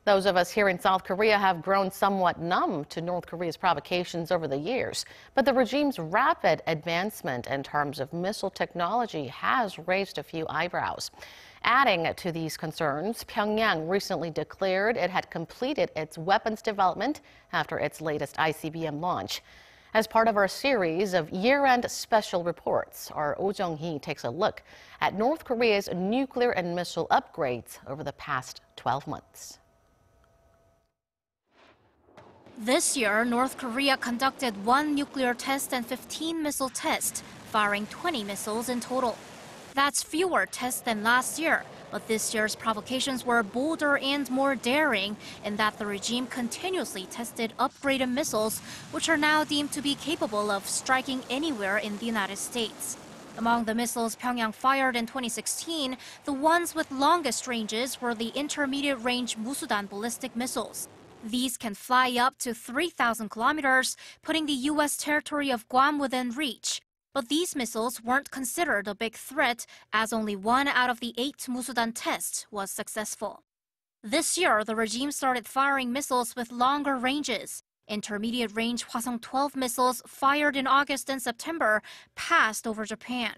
Those of us here in South Korea have grown somewhat numb to North Korea's provocations over the years. But the regime's rapid advancement in terms of missile technology has raised a few eyebrows. Adding to these concerns, Pyongyang recently declared it had completed its weapons development after its latest ICBM launch. As part of our series of year-end special reports, our Oh Jung-hee takes a look at North Korea's nuclear and missile upgrades over the past 12 months. This year, North Korea conducted 1 nuclear test and 15 missile tests, firing 20 missiles in total. That's fewer tests than last year, but this year's provocations were bolder and more daring in that the regime continuously tested upgraded missiles, which are now deemed to be capable of striking anywhere in the United States. Among the missiles Pyongyang fired in 2016, the ones with longest ranges were the intermediate-range Musudan ballistic missiles. These can fly up to 3,000 kilometers, putting the U.S. territory of Guam within reach. But these missiles weren't considered a big threat, as only 1 out of the 8 Musudan tests was successful. This year, the regime started firing missiles with longer ranges. Intermediate-range Hwasong-12 missiles fired in August and September passed over Japan.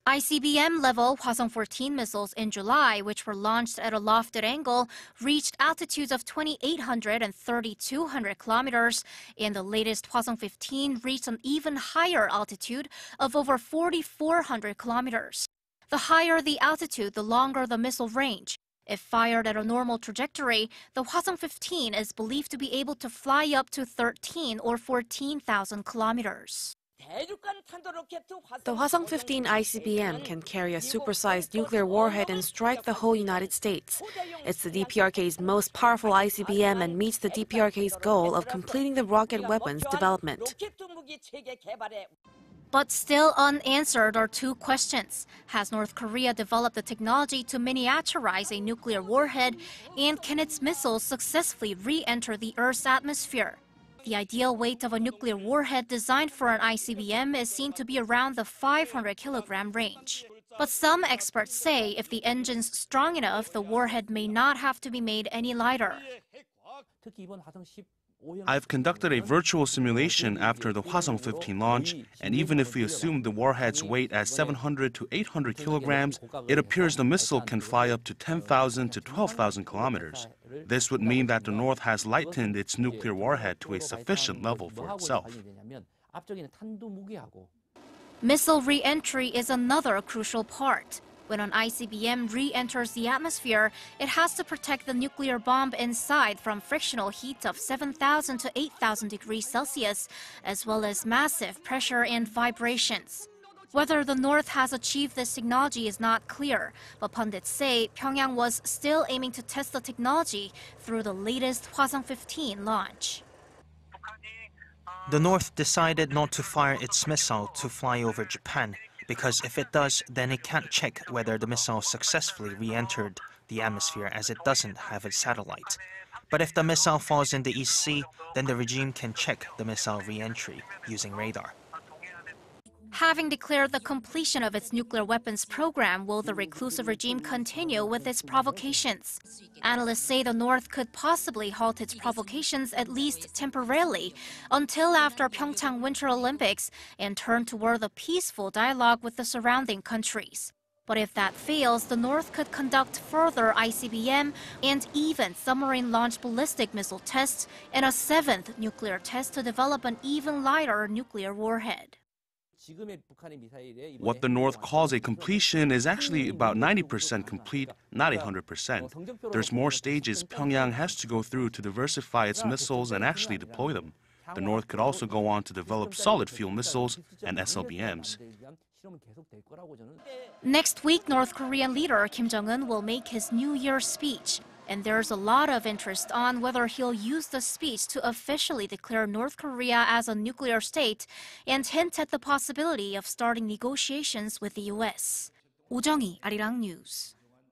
ICBM-level Hwasong-14 missiles in July, which were launched at a lofted angle, reached altitudes of 2,800 and 3,200 kilometers, and the latest Hwasong-15 reached an even higher altitude of over 4,400 kilometers. The higher the altitude, the longer the missile range. If fired at a normal trajectory, the Hwasong-15 is believed to be able to fly up to 13 or 14,000 kilometers. The Hwasong-15 ICBM can carry a supersized nuclear warhead and strike the whole United States. It's the DPRK's most powerful ICBM and meets the DPRK's goal of completing the rocket weapons development. But still unanswered are 2 questions. Has North Korea developed the technology to miniaturize a nuclear warhead, and can its missiles successfully re-enter the Earth's atmosphere? The ideal weight of a nuclear warhead designed for an ICBM is seen to be around the 500-kilogram range. But some experts say if the engine's strong enough, the warhead may not have to be made any lighter. I've conducted a virtual simulation after the Hwasong-15 launch, and even if we assume the warhead's weight as 700 to 800 kilograms, it appears the missile can fly up to 10,000 to 12,000 kilometers. This would mean that the North has lightened its nuclear warhead to a sufficient level for itself. Missile re-entry is another crucial part. When an ICBM re-enters the atmosphere, it has to protect the nuclear bomb inside from frictional heat of 7,000 to 8,000 degrees Celsius, as well as massive pressure and vibrations. Whether the North has achieved this technology is not clear, but pundits say Pyongyang was still aiming to test the technology through the latest Hwasong-15 launch. The North decided not to fire its missile to fly over Japan, because if it does, then it can't check whether the missile successfully re-entered the atmosphere as it doesn't have a satellite. But if the missile falls in the East Sea, then the regime can check the missile re-entry using radar. Having declared the completion of its nuclear weapons program, will the reclusive regime continue with its provocations? Analysts say the North could possibly halt its provocations at least temporarily until after Pyeongchang Winter Olympics and turn toward a peaceful dialogue with the surrounding countries. But if that fails, the North could conduct further ICBM and even submarine-launched ballistic missile tests and a 7th nuclear test to develop an even lighter nuclear warhead. What the North calls a completion is actually about 90% complete, not 100%. There's more stages Pyongyang has to go through to diversify its missiles and actually deploy them. The North could also go on to develop solid fuel missiles and SLBMs. Next week, North Korean leader Kim Jong-un will make his New Year's speech. And there's a lot of interest on whether he'll use the speech to officially declare North Korea as a nuclear state and hint at the possibility of starting negotiations with the U.S. Oh Jung-hee, Arirang News.